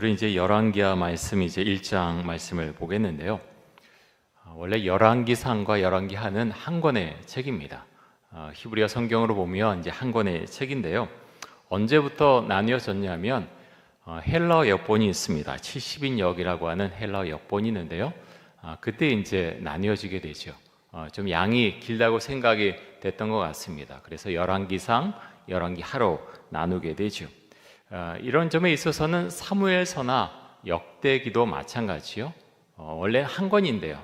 오늘은 이제 열왕기하 말씀 이제 1장 말씀을 보겠는데요. 원래 열왕기상과 열왕기하는 한 권의 책입니다. 히브리어 성경으로 보면 이제 한 권의 책인데요. 언제부터 나뉘어졌냐면 헬라어 역본이 있습니다. 70인역이라고 하는 헬라어 역본이 있는데요. 그때 이제 나뉘어지게 되죠. 좀 양이 길다고 생각이 됐던 것 같습니다. 그래서 열왕기상, 열왕기하로 나누게 되죠. 이런 점에 있어서는 사무엘서나 역대기도 마찬가지요. 원래 한 권인데요.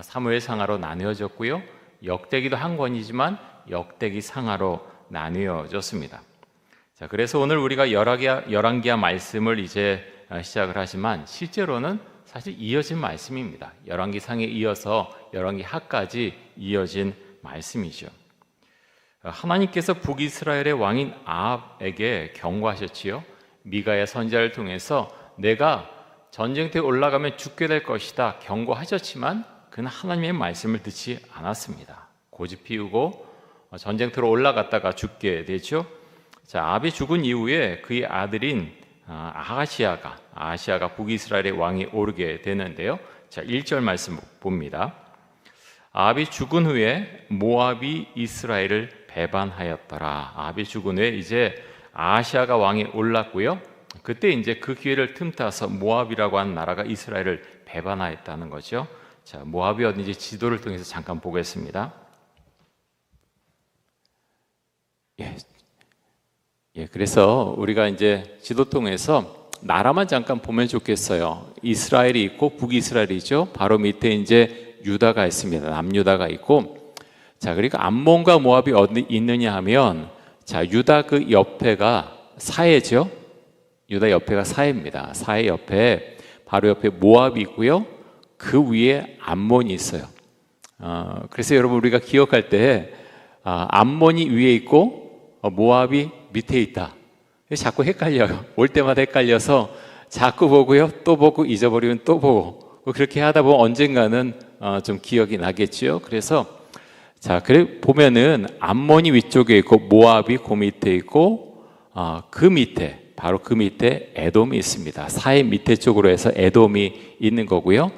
사무엘상하로 나뉘어졌고요. 역대기도 한 권이지만 역대기 상하로 나뉘어졌습니다. 자, 그래서 오늘 우리가 열왕기하 말씀을 이제 시작을 하지만 실제로는 사실 이어진 말씀입니다. 열왕기상에 이어서 열왕기하까지 이어진 말씀이죠. 하나님께서 북이스라엘의 왕인 아합에게 경고하셨지요. 미가의 선지자를 통해서 내가 전쟁터에 올라가면 죽게 될 것이다 경고하셨지만 그는 하나님의 말씀을 듣지 않았습니다. 고집 피우고 전쟁터로 올라갔다가 죽게 되죠. 자, 아합이 죽은 이후에 그의 아들인 아하시아가 북이스라엘의 왕이 오르게 되는데요. 자, 1절 말씀 봅니다. 아합이 죽은 후에 모압이 이스라엘을 배반하였더라. 아합이 죽은 후에 이제 아하시아가 왕이 올랐고요. 그때 이제 그 기회를 틈타서 모압이라고 하는 나라가 이스라엘을 배반하였다는 거죠. 자, 모압이 어딘지 지도를 통해서 잠깐 보겠습니다. 그래서 우리가 이제 지도 통해서 나라만 잠깐 보면 좋겠어요. 이스라엘이 있고 북이스라엘이죠. 바로 밑에 이제 유다가 있습니다. 남유다가 있고, 자, 그리고 암몬과 모압이 어디 있느냐 하면, 자, 유다 그 옆에가 사해죠. 유다 옆에가 사해입니다. 사해 옆에 바로 옆에 모압이 있고요. 그 위에 암몬이 있어요. 그래서 여러분 우리가 기억할 때 암몬이 위에 있고 모압이 밑에 있다. 자꾸 헷갈려요. 올 때마다 헷갈려서 자꾸 보고요. 또 보고 잊어버리면 또 보고 그렇게 하다 보면 언젠가는 좀 기억이 나겠죠. 그래서 자, 그래 보면은 암몬이 위쪽에 있고 모압이 그 밑에 있고 그 밑에 바로 그 밑에 에돔이 있습니다. 사해 밑에 쪽으로 해서 에돔이 있는 거고요.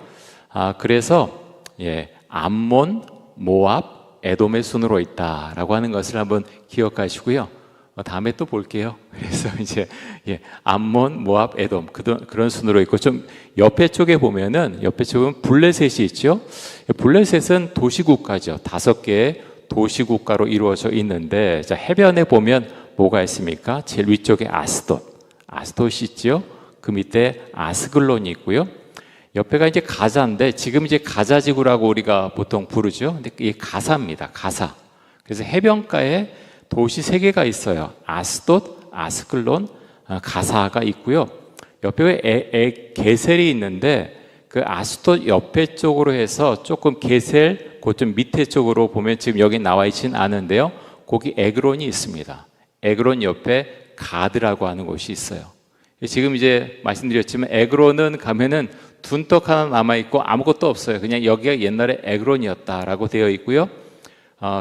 그래서 암몬, 모압, 에돔의 순으로 있다라고 하는 것을 한번 기억하시고요. 다음에 또 볼게요. 그래서 이제 암몬, 모압, 에돔 그런 순으로 있고, 좀 옆에 쪽에 보면은 옆에 쪽은 블레셋이 있죠. 블레셋은 도시국가죠. 5개의 도시국가로 이루어져 있는데, 자, 해변에 보면 뭐가 있습니까? 제일 위쪽에 아스돗이 있죠. 그 밑에 아스글론이 있고요. 옆에가 이제 가자인데 지금 이제 가자지구라고 우리가 보통 부르죠. 근데 이게 가사입니다. 가사. 그래서 해변가에 도시 3개가 있어요. 아스돗, 아스글론, 가사가 있고요. 옆에 게셀이 있는데 그 아스돗 옆에 쪽으로 해서 조금 게셀 그좀 밑에 쪽으로 보면 지금 여기 나와 있지는 않은데요. 거기 에그론이 있습니다. 에그론 옆에 가드라고 하는 곳이 있어요. 지금 이제 말씀드렸지만 에그론은 가면은 둔떡 하나 남아있고 아무것도 없어요. 그냥 여기가 옛날에 에그론이었다라고 되어 있고요.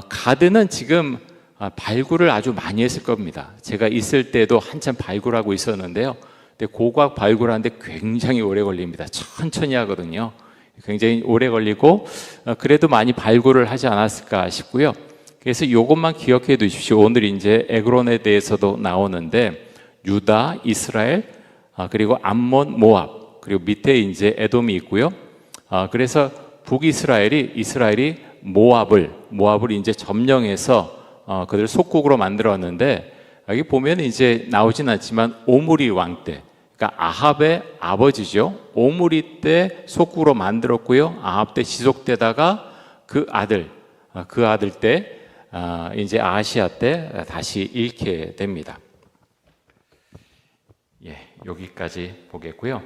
가드는 지금 발굴을 아주 많이 했을 겁니다. 제가 있을 때도 한참 발굴하고 있었는데요. 근데 고고학 발굴하는데 굉장히 오래 걸립니다. 천천히 하거든요. 굉장히 오래 걸리고 그래도 많이 발굴을 하지 않았을까 싶고요. 그래서 이것만 기억해 두십시오. 오늘 이제 에그론에 대해서도 나오는데 유다, 이스라엘, 그리고 암몬, 모압, 그리고 밑에 이제 에돔이 있고요. 그래서 이스라엘이 모압을 이제 점령해서 그들 속국으로 만들었는데, 여기 보면 이제 나오진 않지만 오므리 왕 때, 그러니까 아합의 아버지죠. 오므리 때 속국으로 만들었고요. 아합 때 지속되다가 그 아들 때 이제 아하시아 때 다시 잃게 됩니다. 여기까지 보겠고요.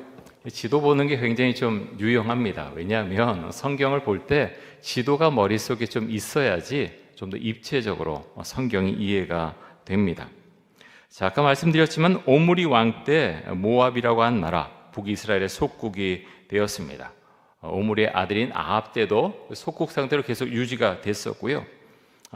지도 보는 게 굉장히 좀 유용합니다. 왜냐하면 성경을 볼 때 지도가 머릿속에 좀 있어야지 좀 더 입체적으로 성경이 이해가 됩니다. 자, 아까 말씀드렸지만 오므리 왕 때 모압이라고 하는 나라, 북이스라엘의 속국이 되었습니다. 오므리의 아들인 아합 때도 속국 상태로 계속 유지가 됐었고요.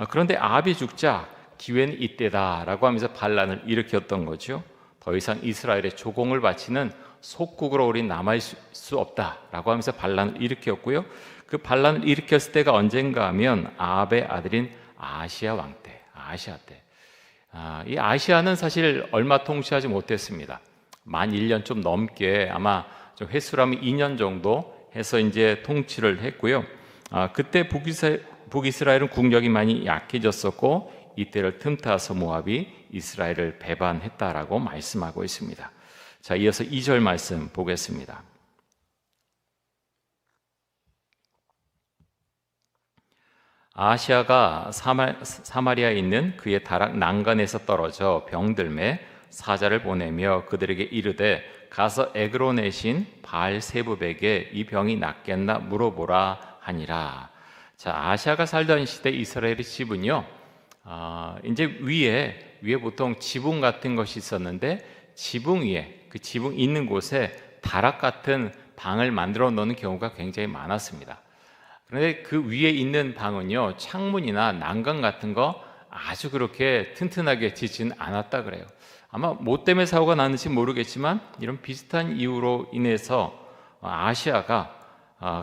그런데 아합이 죽자 기회는 이때다라고 하면서 반란을 일으켰던 거죠. 더 이상 이스라엘의 조공을 바치는 속국으로 우린 남아있을 수 없다라고 하면서 반란을 일으켰고요. 그 반란을 일으켰을 때가 언젠가 하면 아합의 아들인 아시아 왕 때, 아시아 때. 이 아시아는 사실 얼마 통치하지 못했습니다. 만 1년 좀 넘게, 아마 좀 횟수라면 2년 정도 해서 이제 통치를 했고요. 그때 북이스라엘은 국력이 많이 약해졌었고, 이때를 틈타서 모압이 이스라엘을 배반했다라고 말씀하고 있습니다. 자, 이어서 2절 말씀 보겠습니다. 아시아가 사마리아에 있는 그의 다락 난간에서 떨어져 병들매 사자를 보내며 그들에게 이르되 가서 에그론의 신 바알세붑에게 이 병이 낫겠나 물어보라 하니라. 자, 아시아가 살던 시대 이스라엘의 집은요, 이제 위에 보통 지붕 같은 것이 있었는데, 지붕 위에, 그 지붕 있는 곳에 다락 같은 방을 만들어 놓는 경우가 굉장히 많았습니다. 그런데 그 위에 있는 방은요, 창문이나 난간 같은 거 아주 그렇게 튼튼하게 짓지는 않았다 그래요. 아마 뭐 때문에 사고가 났는지 모르겠지만 이런 비슷한 이유로 인해서 아시아가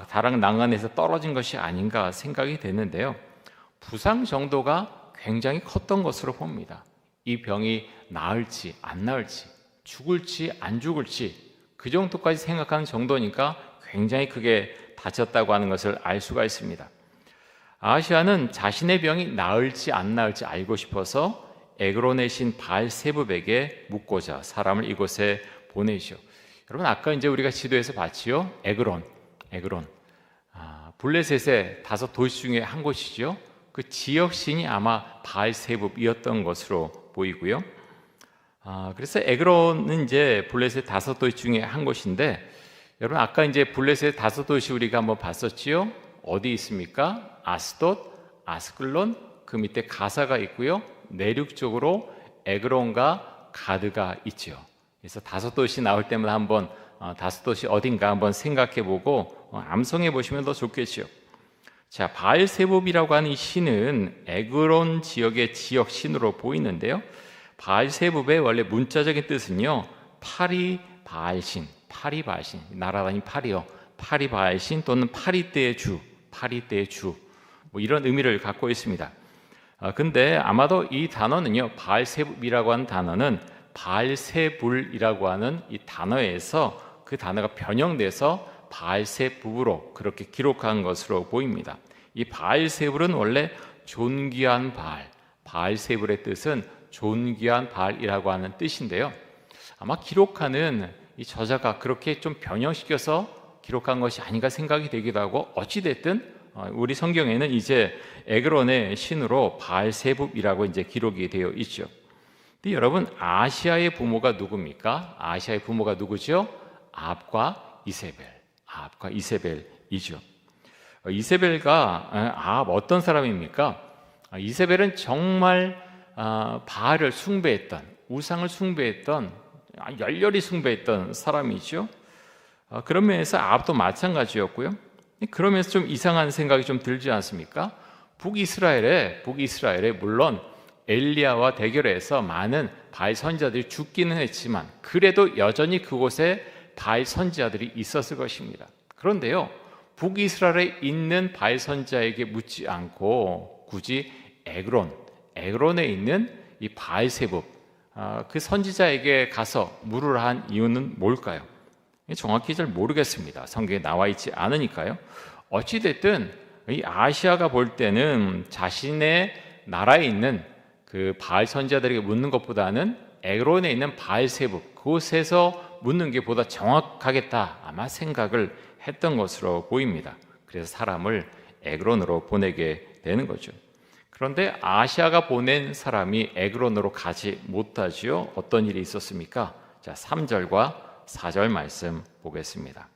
다락 난간에서 떨어진 것이 아닌가 생각이 되는데요. 부상 정도가 굉장히 컸던 것으로 봅니다. 이 병이 나을지 안 나을지, 죽을지 안 죽을지 그 정도까지 생각하는 정도니까 굉장히 크게 다쳤다고 하는 것을 알 수가 있습니다. 아시아는 자신의 병이 나을지 안 나을지 알고 싶어서 에그론의 신 바알세붑에게 묻고자 사람을 이곳에 보내시오. 여러분, 아까 이제 우리가 지도에서 봤지요. 에그론. 블레셋의 5도시 중에 한 곳이죠. 그 지역 신이 아마 바알세붑이었던 것으로 보이고요. 그래서 에그론은 이제 블레셋 5도시 중에 한 곳인데, 여러분 아까 이제 블레셋 5도시 우리가 한번 봤었지요. 어디 있습니까? 아스돗, 아스클론, 그 밑에 가사가 있고요. 내륙 쪽으로 에그론과 가드가 있죠. 그래서 5도시 나올 때마다 한번 5도시 어딘가 한번 생각해보고 암송해 보시면 더 좋겠죠. 자, 바알세붑이라고 하는 이 신은 에그론 지역의 지역 신으로 보이는데요. 바알세붑의 원래 문자적인 뜻은요, 파리 바알신, 나라다니 파리요, 파리 바알신 또는 파리떼의 주, 뭐 이런 의미를 갖고 있습니다. 근데 아마도 이 단어는요, 바알세붑이라고 하는 단어는 바알세불이라고 하는 이 단어에서 그 단어가 변형돼서 바알세붑으로 그렇게 기록한 것으로 보입니다. 이 바알세불은 원래 존귀한 바알, 바알세불의 뜻은 존귀한 바알이라고 하는 뜻인데요. 아마 기록하는 이 저자가 그렇게 좀 변형시켜서 기록한 것이 아닌가 생각이 되기도 하고, 어찌됐든 우리 성경에는 이제 에그론의 신으로 바알세붑이라고 이제 기록이 되어 있죠. 근데 여러분, 아시아의 부모가 누굽니까? 아시아의 부모가 누구죠? 아합과 이세벨이죠. 이세벨과 아합 어떤 사람입니까? 이세벨은 정말 바알을 숭배했던, 우상을 숭배했던, 열렬히 숭배했던 사람이죠. 그런 면에서 아합도 마찬가지였고요. 그러면서 좀 이상한 생각이 좀 들지 않습니까? 북이스라엘에 물론 엘리야와 대결해서 많은 바알 선지자들이 죽기는 했지만 그래도 여전히 그곳에 바알 선지자들이 있었을 것입니다. 그런데요, 북이스라엘에 있는 바알 선지자에게 묻지 않고 굳이 에그론에 있는 이 바알세붑, 그 선지자에게 가서 물으라 한 이유는 뭘까요? 정확히 잘 모르겠습니다. 성경에 나와 있지 않으니까요. 어찌됐든 이 아시아가 볼 때는 자신의 나라에 있는 그 바알 선지자들에게 묻는 것보다는 에그론에 있는 바알세붑, 그곳에서 묻는 게 보다 정확하겠다 아마 생각을 했던 것으로 보입니다. 그래서 사람을 에그론으로 보내게 되는 거죠. 그런데 아시아가 보낸 사람이 에그론으로 가지 못하지요. 어떤 일이 있었습니까? 자, 3절과 4절 말씀 보겠습니다.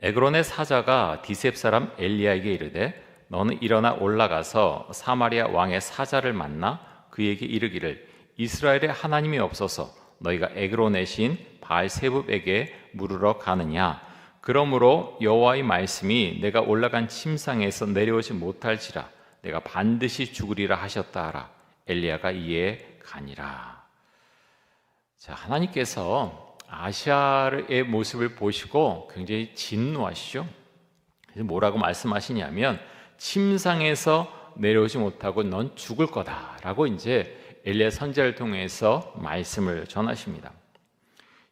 에그론의 사자가 디셉 사람 엘리야에게 이르되 너는 일어나 올라가서 사마리아 왕의 사자를 만나 그에게 이르기를 이스라엘의 하나님이 없어서 너희가 에그론의 신 바알세붑에게 물으러 가느냐. 그러므로 여호와의 말씀이 내가 올라간 침상에서 내려오지 못할지라 내가 반드시 죽으리라 하셨다 하라. 엘리야가 이에 가니라. 자, 하나님께서 아시아의 모습을 보시고 굉장히 진노하시죠. 그래서 뭐라고 말씀하시냐면 침상에서 내려오지 못하고 넌 죽을 거다라고 이제 엘리야 선지자를 통해서 말씀을 전하십니다.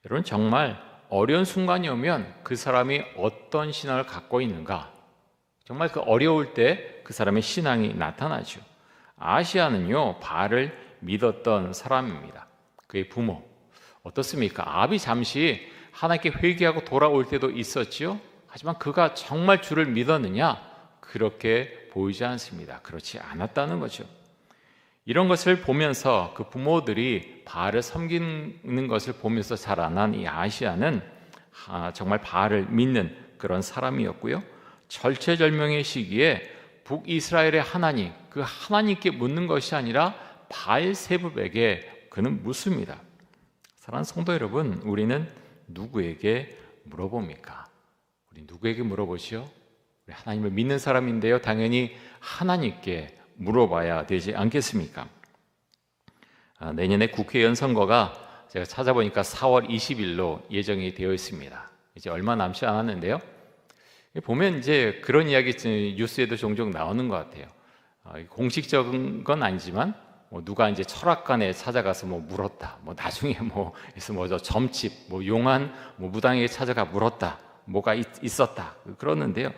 여러분, 정말 어려운 순간이 오면 그 사람이 어떤 신앙을 갖고 있는가, 정말 그 어려울 때 그 사람의 신앙이 나타나죠. 아시아는요, 바알을 믿었던 사람입니다. 그의 부모 어떻습니까? 아합이 잠시 하나님께 회개하고 돌아올 때도 있었지요. 하지만 그가 정말 주를 믿었느냐? 그렇게 보이지 않습니다. 그렇지 않았다는 거죠. 이런 것을 보면서 그 부모들이 바알을 섬기는 것을 보면서 자라난 이 아시아는 정말 바알을 믿는 그런 사람이었고요. 절체절명의 시기에 북이스라엘의 하나님, 그 하나님께 묻는 것이 아니라 바알세붑에게 그는 묻습니다. 사랑하는 성도 여러분, 우리는 누구에게 물어봅니까? 우리 누구에게 물어보시오? 우리 하나님을 믿는 사람인데요, 당연히 하나님께 물어봐야 되지 않겠습니까? 내년에 국회의원 선거가 제가 찾아보니까 4월 20일로 예정이 되어 있습니다. 이제 얼마 남지 않았는데요. 보면 이제 그런 이야기 뉴스에도 종종 나오는 것 같아요. 공식적인 건 아니지만 누가 이제 철학관에 찾아가서 물었다. 나중에 그래서 저 점집, 용한 무당에게 찾아가 물었다. 뭐가 있었다. 그러는데요.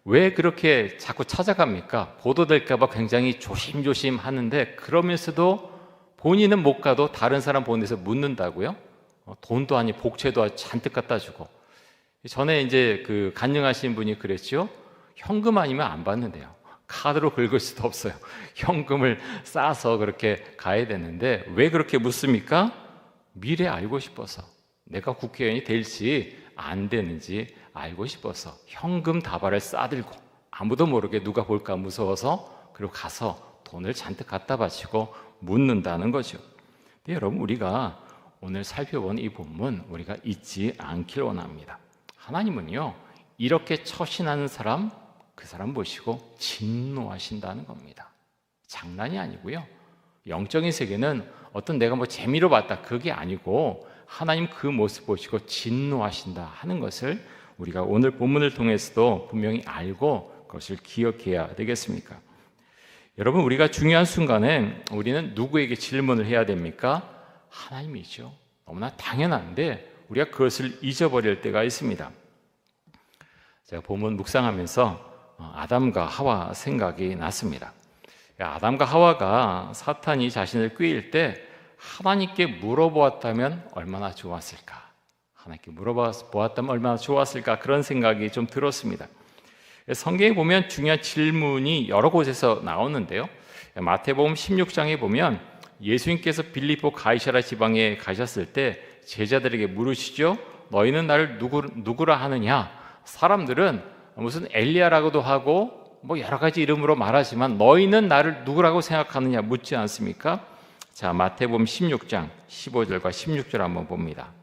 왜 그렇게 자꾸 찾아갑니까? 보도될까봐 굉장히 조심조심 하는데 그러면서도 본인은 못 가도 다른 사람 보는 데서 묻는다고요? 돈도 아니 복채도 잔뜩 갖다 주고. 전에 이제 그 간증하신 분이 그랬죠. 현금 아니면 안 받는데요. 카드로 긁을 수도 없어요. 현금을 싸서 그렇게 가야 되는데 왜 그렇게 묻습니까? 미래 알고 싶어서, 내가 국회의원이 될지 안 되는지 알고 싶어서 현금 다발을 싸들고 아무도 모르게 누가 볼까 무서워서 그리고 가서 돈을 잔뜩 갖다 바치고 묻는다는 거죠. 근데 여러분, 우리가 오늘 살펴본 이 본문 우리가 잊지 않길 원합니다. 하나님은요, 이렇게 처신하는 사람, 그 사람 보시고 진노하신다는 겁니다. 장난이 아니고요. 영적인 세계는 어떤 내가 재미로 봤다 그게 아니고 하나님 그 모습 보시고 진노하신다 하는 것을 우리가 오늘 본문을 통해서도 분명히 알고 그것을 기억해야 되겠습니까? 여러분, 우리가 중요한 순간에 우리는 누구에게 질문을 해야 됩니까? 하나님이죠. 너무나 당연한데 우리가 그것을 잊어버릴 때가 있습니다. 제가 본문 묵상하면서 아담과 하와 생각이 났습니다. 아담과 하와가 사탄이 자신을 꾀일 때 하나님께 물어보았다면 얼마나 좋았을까? 하나님께 물어보았다면 얼마나 좋았을까? 그런 생각이 좀 들었습니다. 성경에 보면 중요한 질문이 여러 곳에서 나오는데요. 마태복음 16장에 보면 예수님께서 빌립보 가이사랴 지방에 가셨을 때 제자들에게 물으시죠. 너희는 나를 누구라 하느냐? 사람들은 무슨 엘리야라고도 하고 여러 가지 이름으로 말하지만 너희는 나를 누구라고 생각하느냐 묻지 않습니까? 자, 마태복음 16장 15절과 16절 한번 봅니다.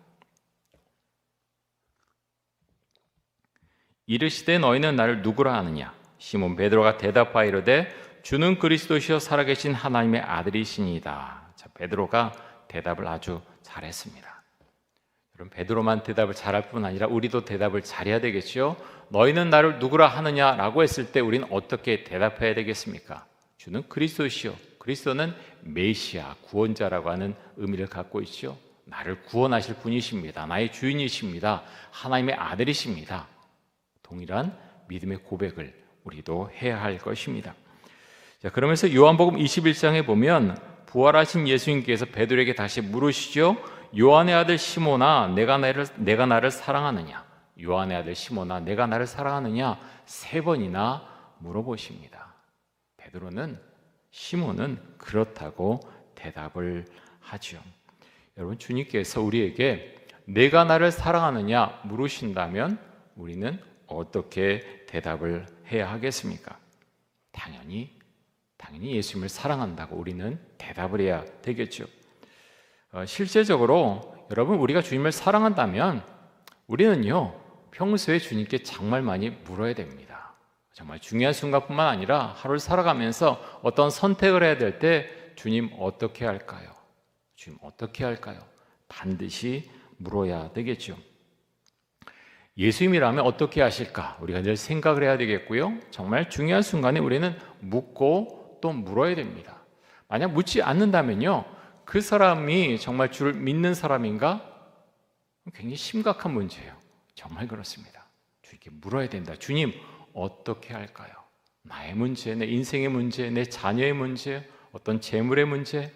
이르시되 너희는 나를 누구라 하느냐? 시몬 베드로가 대답하여 이르되 주는 그리스도시요 살아계신 하나님의 아들이시니이다. 자, 베드로가 대답을 아주 잘했습니다. 여러분, 베드로만 대답을 잘할 뿐 아니라 우리도 대답을 잘해야 되겠죠. 너희는 나를 누구라 하느냐라고 했을 때 우리는 어떻게 대답해야 되겠습니까? 주는 그리스도시요. 그리스도는 메시아, 구원자라고 하는 의미를 갖고 있죠. 나를 구원하실 분이십니다. 나의 주인이십니다. 하나님의 아들이십니다. 동일한 믿음의 고백을 우리도 해야 할 것입니다. 자, 그러면서 요한복음 21장에 보면 부활하신 예수님께서 베드로에게 다시 물으시죠. 요한의 아들 시몬아, 내가 나를 사랑하느냐? 요한의 아들 시몬아, 내가 나를 사랑하느냐? 3번이나 물어보십니다. 베드로는, 시몬은 그렇다고 대답을 하죠. 여러분, 주님께서 우리에게 내가 나를 사랑하느냐 물으신다면 우리는 어떻게 대답을 해야 하겠습니까? 당연히 예수님을 사랑한다고 우리는 대답을 해야 되겠죠. 실제적으로 여러분, 우리가 주님을 사랑한다면 우리는요, 평소에 주님께 정말 많이 물어야 됩니다. 정말 중요한 순간뿐만 아니라 하루를 살아가면서 어떤 선택을 해야 될 때 주님 어떻게 할까요? 주님 어떻게 할까요? 반드시 물어야 되겠죠. 예수님이라면 어떻게 하실까? 우리가 늘 생각을 해야 되겠고요. 정말 중요한 순간에 우리는 묻고 또 물어야 됩니다. 만약 묻지 않는다면요, 그 사람이 정말 주를 믿는 사람인가? 굉장히 심각한 문제예요. 정말 그렇습니다. 주님께 물어야 된다. 주님, 어떻게 할까요? 나의 문제, 내 인생의 문제, 내 자녀의 문제, 어떤 재물의 문제,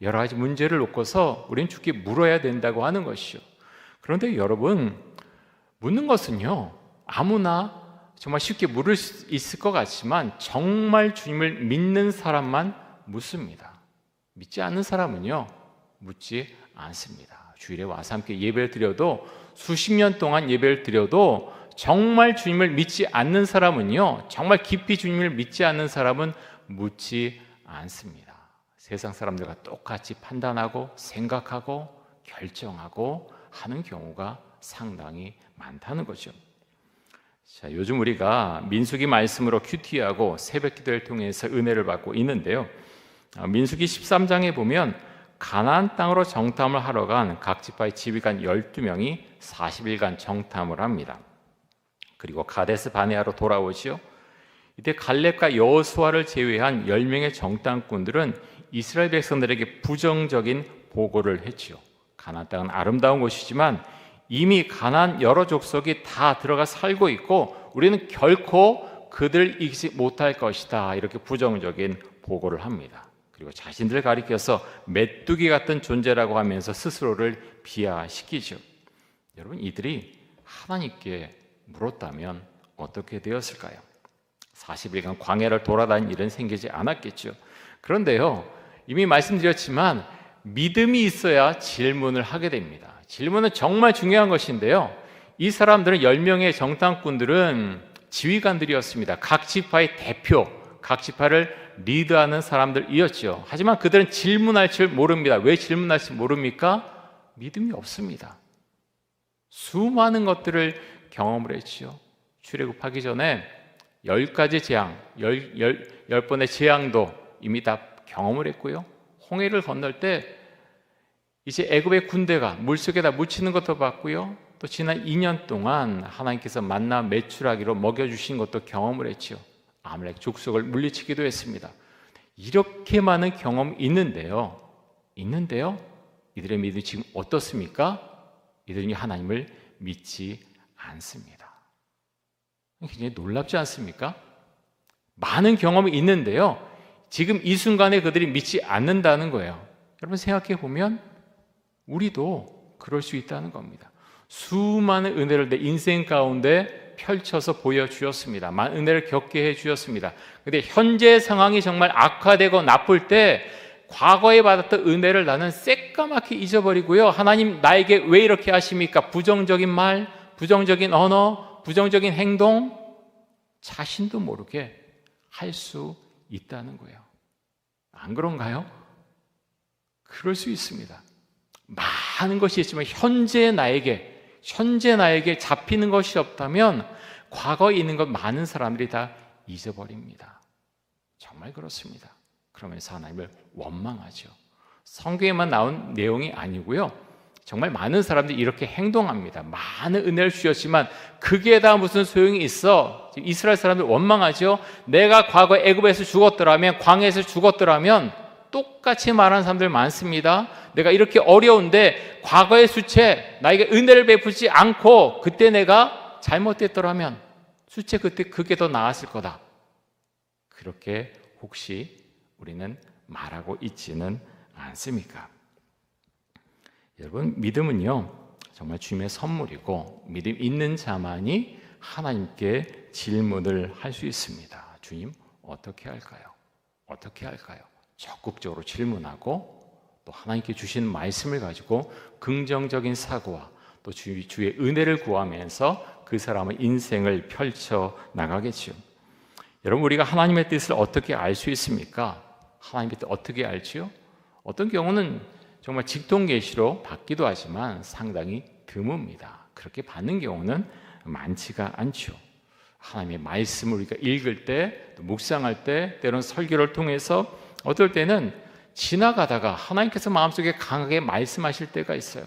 여러 가지 문제를 놓고서 우리는 주께 물어야 된다고 하는 것이죠. 그런데 여러분, 묻는 것은요, 아무나 정말 쉽게 물을 수 있을 것 같지만 정말 주님을 믿는 사람만 묻습니다. 믿지 않는 사람은요, 묻지 않습니다. 주일에 와서 함께 예배를 드려도, 수십 년 동안 예배를 드려도 정말 주님을 믿지 않는 사람은요, 정말 깊이 주님을 믿지 않는 사람은 묻지 않습니다. 세상 사람들과 똑같이 판단하고 생각하고 결정하고 하는 경우가 상당히 많다는 거죠. 자, 요즘 우리가 민수기 말씀으로 큐티하고 새벽 기도를 통해서 은혜를 받고 있는데요. 민수기 13장에 보면 가나안 땅으로 정탐을 하러 간 각 지파의 지휘관 12명이 40일간 정탐을 합니다. 그리고 가데스 바네아로 돌아오지요. 이때 갈렙과 여호수아를 제외한 10명의 정탐꾼들은 이스라엘 백성들에게 부정적인 보고를 했지요. 가나안 땅은 아름다운 곳이지만 이미 가나안 여러 족속이 다 들어가 살고 있고 우리는 결코 그들을 이기지 못할 것이다, 이렇게 부정적인 보고를 합니다. 그리고 자신들을 가리켜서 메뚜기 같은 존재라고 하면서 스스로를 비하시키죠. 여러분, 이들이 하나님께 물었다면 어떻게 되었을까요? 40일간 광야를 돌아다닌 일은 생기지 않았겠죠. 그런데요, 이미 말씀드렸지만 믿음이 있어야 질문을 하게 됩니다. 질문은 정말 중요한 것인데요, 이 사람들은 10명의 정탐꾼들은 지휘관들이었습니다. 각 지파의 대표, 각 지파를 리드하는 사람들이었죠. 하지만 그들은 질문할 줄 모릅니다. 왜 질문할 줄 모릅니까? 믿음이 없습니다. 수많은 것들을 경험을 했죠. 출애굽하기 전에 10가지 재앙, 10번의 재앙도 이미 다 경험을 했고요. 홍해를 건널 때 이제 애굽의 군대가 물속에다 묻히는 것도 봤고요. 또 지난 2년 동안 하나님께서 만나 메추라기로 먹여주신 것도 경험을 했죠. 아말렉 족속을 물리치기도 했습니다. 이렇게 많은 경험이 있는데요, 이들의 믿음이 지금 어떻습니까? 이들이 하나님을 믿지 않습니다. 굉장히 놀랍지 않습니까? 많은 경험이 있는데요, 지금 이 순간에 그들이 믿지 않는다는 거예요. 여러분, 생각해 보면 우리도 그럴 수 있다는 겁니다. 수많은 은혜를 내 인생 가운데 펼쳐서 보여주었습니다. 많은 은혜를 겪게 해주셨습니다. 그런데 현재 상황이 정말 악화되고 나쁠 때 과거에 받았던 은혜를 나는 새까맣게 잊어버리고요, 하나님 나에게 왜 이렇게 하십니까? 부정적인 말, 부정적인 언어, 부정적인 행동, 자신도 모르게 할 수 있다는 거예요. 안 그런가요? 그럴 수 있습니다. 많은 것이 있지만 현재 나에게 잡히는 것이 없다면 과거에 있는 것 많은 사람들이 다 잊어버립니다. 정말 그렇습니다. 그러면서 하나님을 원망하죠. 성경에만 나온 내용이 아니고요, 정말 많은 사람들이 이렇게 행동합니다. 많은 은혜를 주셨지만 그게 다 무슨 소용이 있어? 이스라엘 사람들 원망하죠. 내가 과거에 애굽에서 죽었더라면, 광야에서 죽었더라면, 똑같이 말하는 사람들 많습니다. 내가 이렇게 어려운데 과거의 수채 나에게 은혜를 베푸지 않고 그때 내가 잘못됐더라면 수채 그때 그게 더 나았을 거다. 그렇게 혹시 우리는 말하고 있지는 않습니까? 여러분, 믿음은요 정말 주님의 선물이고 믿음 있는 자만이 하나님께 질문을 할 수 있습니다. 주님, 어떻게 할까요? 어떻게 할까요? 적극적으로 질문하고 또 하나님께 주신 말씀을 가지고 긍정적인 사고와 또 주의 은혜를 구하면서 그 사람의 인생을 펼쳐 나가겠죠. 여러분, 우리가 하나님의 뜻을 어떻게 알 수 있습니까? 하나님의 뜻 어떻게 알지요? 어떤 경우는 정말 직통 계시로 받기도 하지만 상당히 드뭅니다. 그렇게 받는 경우는 많지가 않죠. 하나님의 말씀을 우리가 읽을 때, 또 묵상할 때, 때로는 설교를 통해서 어떨 때는 지나가다가 하나님께서 마음속에 강하게 말씀하실 때가 있어요.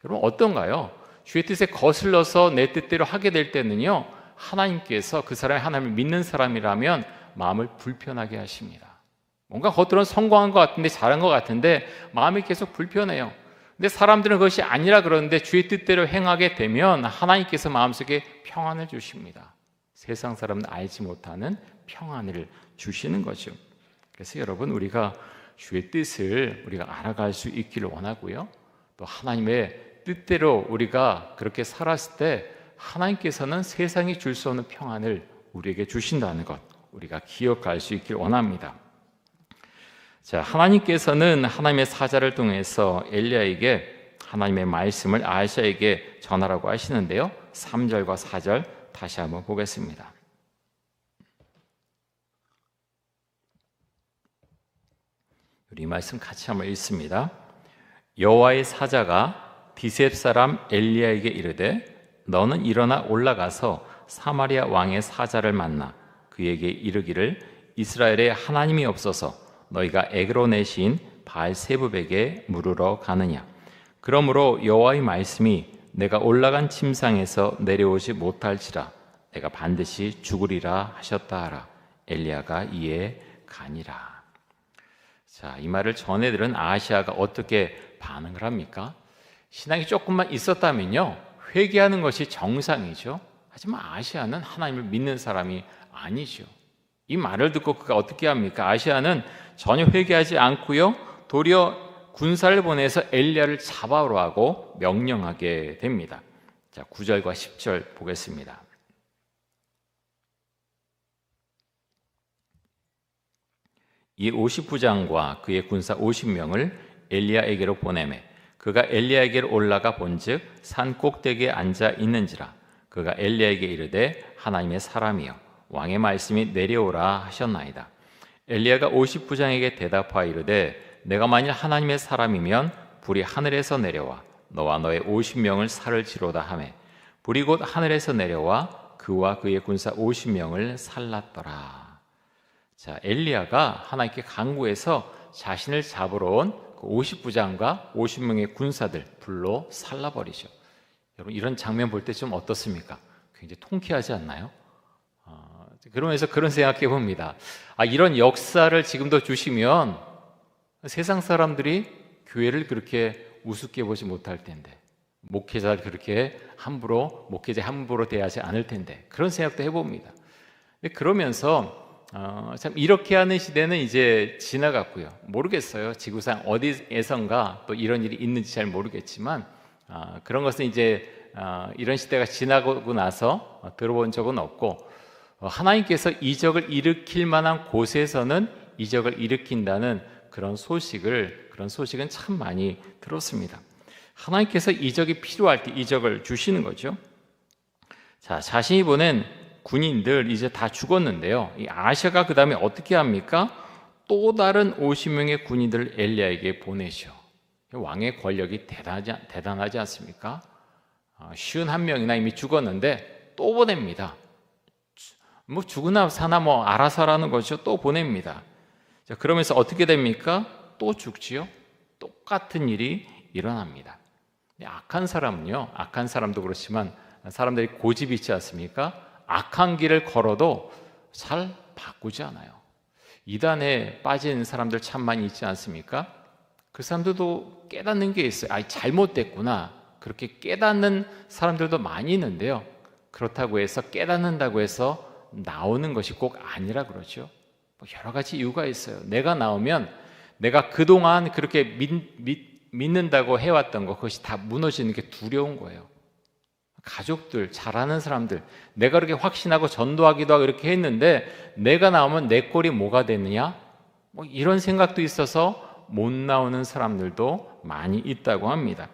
여러분 어떤가요? 주의 뜻에 거슬러서 내 뜻대로 하게 될 때는요, 하나님께서 그 사람이 하나님을 믿는 사람이라면 마음을 불편하게 하십니다. 뭔가 겉으로는 성공한 것 같은데, 잘한 것 같은데 마음이 계속 불편해요. 근데 사람들은 그것이 아니라 그러는데 주의 뜻대로 행하게 되면 하나님께서 마음속에 평안을 주십니다. 세상 사람은 알지 못하는 평안을 주시는 거죠. 그래서 여러분, 우리가 주의 뜻을 우리가 알아갈 수 있기를 원하고요, 또 하나님의 뜻대로 우리가 그렇게 살았을 때 하나님께서는 세상이 줄 수 없는 평안을 우리에게 주신다는 것, 우리가 기억할 수 있기를 원합니다. 자, 하나님께서는 하나님의 사자를 통해서 엘리야에게 하나님의 말씀을 아하시아에게 전하라고 하시는데요, 3절과 4절 다시 한번 보겠습니다. 우리 말씀 같이 한번 읽습니다. 여호와의 사자가 디셉 사람 엘리야에게 이르되 너는 일어나 올라가서 사마리아 왕의 사자를 만나 그에게 이르기를 이스라엘에 하나님이 없어서 너희가 에그론의 시인 바알세붑에게 물으러 가느냐. 그러므로 여호와의 말씀이 내가 올라간 침상에서 내려오지 못할지라 내가 반드시 죽으리라 하셨다 하라. 엘리야가 이에 가니라. 자, 이 말을 전해 들은 아하시아가 어떻게 반응을 합니까? 신앙이 조금만 있었다면요, 회개하는 것이 정상이죠. 하지만 아하시아는 하나님을 믿는 사람이 아니죠. 이 말을 듣고 그가 어떻게 합니까? 아하시아는 전혀 회개하지 않고요, 도리어 군사를 보내서 엘리야를 잡아오라 하고 명령하게 됩니다. 자, 9절과 10절 보겠습니다. 이 50부장과 그의 군사 50명을 엘리야에게로 보내매 그가 엘리야에게로 올라가 본즉 산 꼭대기에 앉아 있는지라. 그가 엘리야에게 이르되 하나님의 사람이여 왕의 말씀이 내려오라 하셨나이다. 엘리야가 50부장에게 대답하여 이르되 내가 만일 하나님의 사람이면 불이 하늘에서 내려와 너와 너의 50명을 살을지로다 하매 불이 곧 하늘에서 내려와 그와 그의 군사 50명을 살랐더라. 자, 엘리야가 하나님께 간구해서 자신을 잡으러 온 50부장과 50명의 군사들 불로 살라버리죠. 여러분, 이런 장면 볼 때 좀 어떻습니까? 굉장히 통쾌하지 않나요? 그러면서 그런 생각해 봅니다. 이런 역사를 지금도 주시면 세상 사람들이 교회를 그렇게 우습게 보지 못할 텐데, 목회자를 그렇게 목회자 함부로 대하지 않을 텐데, 그런 생각도 해봅니다. 그러면서 참 이렇게 하는 시대는 이제 지나갔고요. 모르겠어요. 지구상 어디에선가 또 이런 일이 있는지 잘 모르겠지만 그런 것은 이제 이런 시대가 지나고 나서 들어본 적은 없고, 하나님께서 이적을 일으킬 만한 곳에서는 이적을 일으킨다는 그런 소식은 참 많이 들었습니다. 하나님께서 이적이 필요할 때 이적을 주시는 거죠. 자, 자신이 보낸 군인들 이제 다 죽었는데요, 이 아하시아가 그 다음에 어떻게 합니까? 또 다른 50명의 군인들을 엘리야에게 보내죠. 왕의 권력이 대단하지 않습니까? 51명이나 이미 죽었는데 또 보냅니다. 뭐 죽으나 사나 뭐 알아서 하라는 거죠. 또 보냅니다. 자, 그러면서 어떻게 됩니까? 또 죽지요. 똑같은 일이 일어납니다. 악한 사람도 그렇지만 사람들이 고집이 있지 않습니까? 악한 길을 걸어도 잘 바꾸지 않아요. 이단에 빠진 사람들 참 많이 있지 않습니까? 그 사람들도 깨닫는 게 있어요. 잘못됐구나. 그렇게 깨닫는 사람들도 많이 있는데요, 그렇다고 해서 깨닫는다고 해서 나오는 것이 꼭 아니라 그러죠. 여러 가지 이유가 있어요. 내가 나오면 내가 그동안 그렇게 믿는다고 해왔던 것, 그것이 다 무너지는 게 두려운 거예요. 가족들, 잘하는 사람들, 내가 그렇게 확신하고 전도하기도 하고 이렇게 했는데 내가 나오면 내 꼴이 뭐가 되느냐? 이런 생각도 있어서 못 나오는 사람들도 많이 있다고 합니다.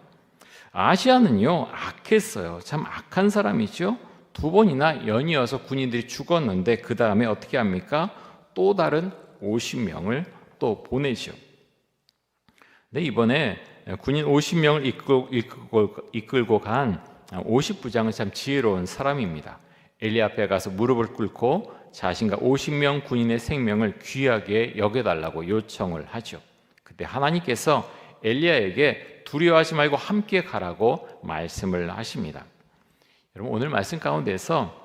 아하시아는요, 악했어요. 참 악한 사람이죠. 2번이나 연이어서 군인들이 죽었는데 그 다음에 어떻게 합니까? 또 다른 50명을 또 보내죠. 근데 이번에 군인 50명을 이끌고 간 50부장은 참 지혜로운 사람입니다. 엘리야 앞에 가서 무릎을 꿇고 자신과 50명 군인의 생명을 귀하게 여겨달라고 요청을 하죠. 그때 하나님께서 엘리야에게 두려워하지 말고 함께 가라고 말씀을 하십니다. 여러분, 오늘 말씀 가운데서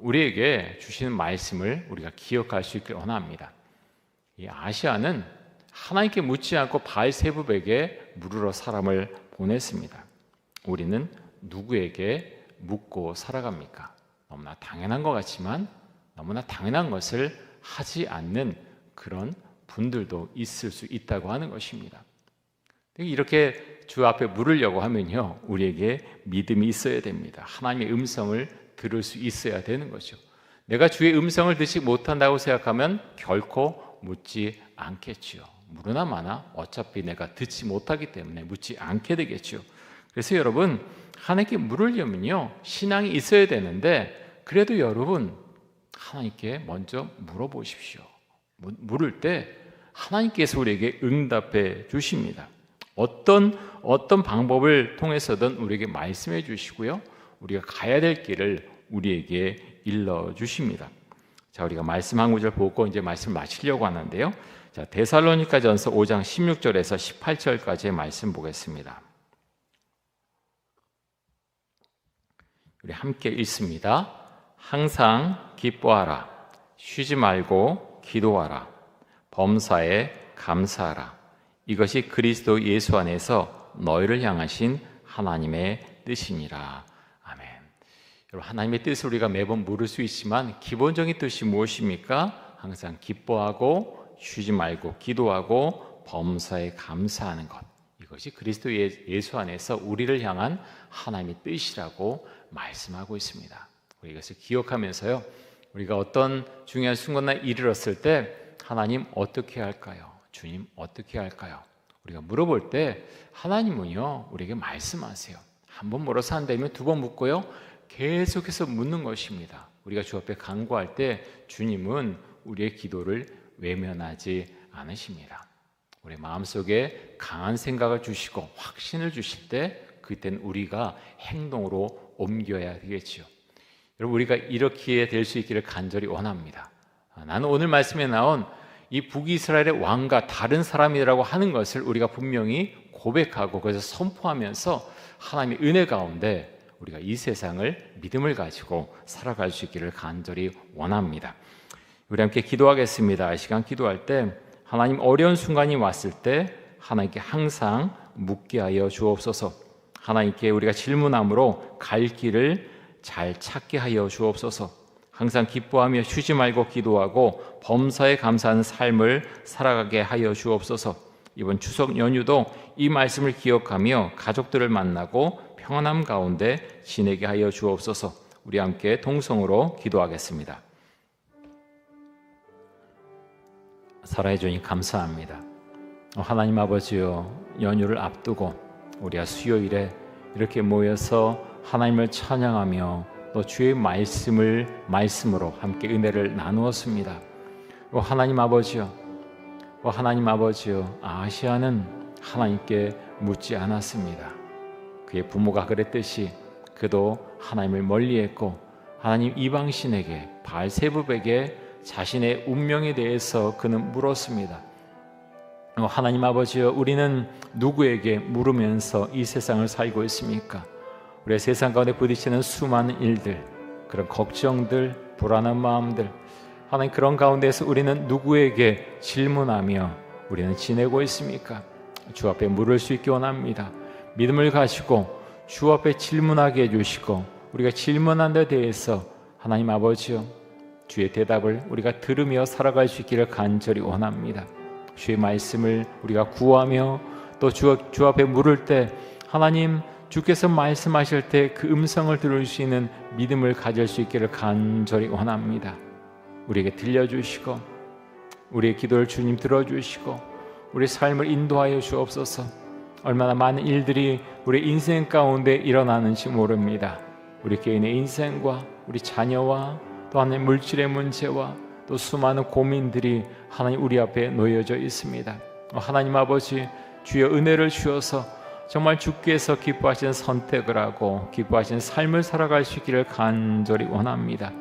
우리에게 주시는 말씀을 우리가 기억할 수 있길 원합니다. 이 아시아는 하나님께 묻지 않고 바알세붑에게 물으러 사람을 보냈습니다. 우리는 누구에게 묻고 살아갑니까? 너무나 당연한 것 같지만 너무나 당연한 것을 하지 않는 그런 분들도 있을 수 있다고 하는 것입니다. 이렇게 주 앞에 물으려고 하면요, 우리에게 믿음이 있어야 됩니다. 하나님의 음성을 들을 수 있어야 되는 거죠. 내가 주의 음성을 듣지 못한다고 생각하면 결코 묻지 않겠지요. 물으나 마나 어차피 내가 듣지 못하기 때문에 묻지 않게 되겠죠. 그래서 여러분, 하나님께 물으려면요, 신앙이 있어야 되는데, 그래도 여러분 하나님께 먼저 물어보십시오. 물을 때 하나님께서 우리에게 응답해 주십니다. 어떤 방법을 통해서든 우리에게 말씀해 주시고요, 우리가 가야 될 길을 우리에게 일러 주십니다. 자, 우리가 말씀 한 구절 보고 이제 말씀을 마치려고 하는데요. 자, 데살로니가전서 5장 16절에서 18절까지의 말씀 보겠습니다. 우리 함께 읽습니다. 항상 기뻐하라. 쉬지 말고 기도하라. 범사에 감사하라. 이것이 그리스도 예수 안에서 너희를 향하신 하나님의 뜻이니라. 아멘. 여러분, 하나님의 뜻을 우리가 매번 물을 수 있지만 기본적인 뜻이 무엇입니까? 항상 기뻐하고 쉬지 말고 기도하고 범사에 감사하는 것. 이것이 그리스도 예수 안에서 우리를 향한 하나님의 뜻이라고 말씀하고 있습니다. 우리 이것을 기억하면서요, 우리가 어떤 중요한 순간에 이르렀을 때 하나님 어떻게 할까요? 주님 어떻게 할까요? 우리가 물어볼 때 하나님은요, 우리에게 말씀하세요. 한 번 물어서 안 되면 두 번 묻고요, 계속해서 묻는 것입니다. 우리가 주 앞에 간구할 때 주님은 우리의 기도를 외면하지 않으십니다. 우리 마음속에 강한 생각을 주시고 확신을 주실 때 그때는 우리가 행동으로 옮겨야 되겠지요. 여러분, 우리가 이렇게 될 수 있기를 간절히 원합니다. 나는 오늘 말씀에 나온 이 북이스라엘의 왕과 다른 사람이라고 하는 것을 우리가 분명히 고백하고 그래서 선포하면서 하나님의 은혜 가운데 우리가 이 세상을 믿음을 가지고 살아갈 수 있기를 간절히 원합니다. 우리 함께 기도하겠습니다. 이 시간 기도할 때 하나님, 어려운 순간이 왔을 때 하나님께 항상 묻게 하여 주옵소서. 하나님께 우리가 질문함으로 갈 길을 잘 찾게 하여 주옵소서. 항상 기뻐하며 쉬지 말고 기도하고 범사에 감사하는 삶을 살아가게 하여 주옵소서. 이번 추석 연휴도 이 말씀을 기억하며 가족들을 만나고 평안함 가운데 지내게 하여 주옵소서. 우리 함께 동성으로 기도하겠습니다. 사랑해 주님 감사합니다. 하나님 아버지요, 연휴를 앞두고 우리가 수요일에 이렇게 모여서 하나님을 찬양하며 또 주의 말씀으로 함께 은혜를 나누었습니다. 하나님 아버지요, 아시아는 하나님께 묻지 않았습니다. 그의 부모가 그랬듯이 그도 하나님을 멀리했고 하나님 이방신에게 바알세붑에게 자신의 운명에 대해서 그는 물었습니다. 하나님 아버지여, 우리는 누구에게 물으면서 이 세상을 살고 있습니까? 우리의 세상 가운데 부딪히는 수많은 일들, 그런 걱정들, 불안한 마음들, 하나님, 그런 가운데서 우리는 누구에게 질문하며 우리는 지내고 있습니까? 주 앞에 물을 수 있기 원합니다. 믿음을 가지고 주 앞에 질문하게 해주시고 우리가 질문한 데 대해서 하나님 아버지여, 주의 대답을 우리가 들으며 살아갈 수 있기를 간절히 원합니다. 주의 말씀을 우리가 구하며 또 주 앞에 물을 때 하나님, 주께서 말씀하실 때 그 음성을 들을 수 있는 믿음을 가질 수 있기를 간절히 원합니다. 우리에게 들려주시고 우리의 기도를 주님 들어주시고 우리 삶을 인도하여 주옵소서. 얼마나 많은 일들이 우리 인생 가운데 일어나는지 모릅니다. 우리 개인의 인생과 우리 자녀와 또 하나님 물질의 문제와 또 수많은 고민들이 하나님 우리 앞에 놓여져 있습니다. 하나님 아버지, 주여 은혜를 주셔서 정말 주께서 기뻐하시는 선택을 하고 기뻐하시는 삶을 살아갈 수 있기를 간절히 원합니다.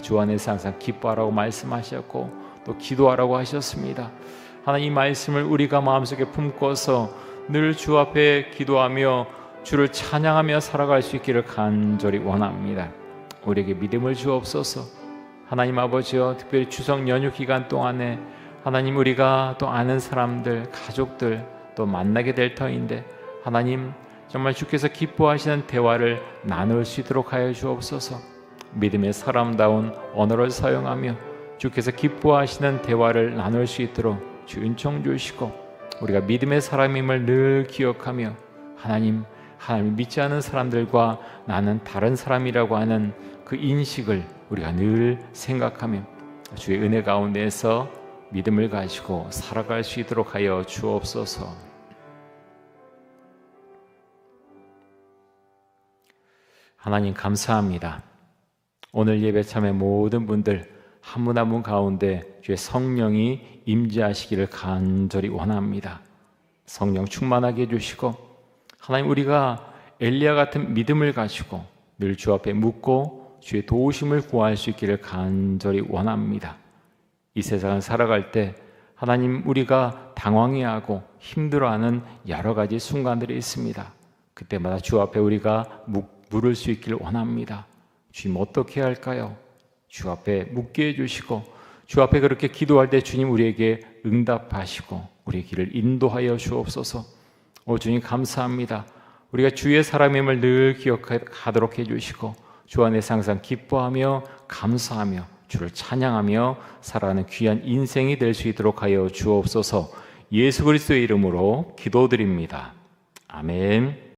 주 안에서 항상 기뻐하라고 말씀하셨고 또 기도하라고 하셨습니다. 하나님, 이 말씀을 우리가 마음속에 품고서 늘 주 앞에 기도하며 주를 찬양하며 살아갈 수 있기를 간절히 원합니다. 우리에게 믿음을 주옵소서. 하나님 아버지여, 특별히 추석 연휴 기간 동안에 하나님, 우리가 또 아는 사람들, 가족들 또 만나게 될 터인데 하나님, 정말 주께서 기뻐하시는 대화를 나눌 수 있도록 하여 주옵소서. 믿음의 사람다운 언어를 사용하며 주께서 기뻐하시는 대화를 나눌 수 있도록 주 은총 주시고, 우리가 믿음의 사람임을 늘 기억하며 하나님 믿지 않은 사람들과 나는 다른 사람이라고 하는 그 인식을 우리가 늘 생각하며 주의 은혜 가운데에서 믿음을 가지고 살아갈 수 있도록 하여 주옵소서. 하나님 감사합니다. 오늘 예배 참여 모든 분들 한 분 한 분 가운데 주의 성령이 임재하시기를 간절히 원합니다. 성령 충만하게 해주시고 하나님, 우리가 엘리야 같은 믿음을 가지고 늘 주 앞에 묻고 주의 도우심을 구할 수 있기를 간절히 원합니다. 이 세상을 살아갈 때 하나님, 우리가 당황해하고 힘들어하는 여러 가지 순간들이 있습니다. 그때마다 주 앞에 우리가 물을 수 있기를 원합니다. 주님, 어떻게 해야 할까요? 주 앞에 묻게 해주시고 주 앞에 그렇게 기도할 때 주님 우리에게 응답하시고 우리의 길을 인도하여 주옵소서. 주님 감사합니다. 우리가 주의 사람임을 늘 기억하도록 해주시고 주 안에서 항상 기뻐하며 감사하며 주를 찬양하며 살아가는 귀한 인생이 될 수 있도록 하여 주옵소서. 예수 그리스도의 이름으로 기도드립니다. 아멘.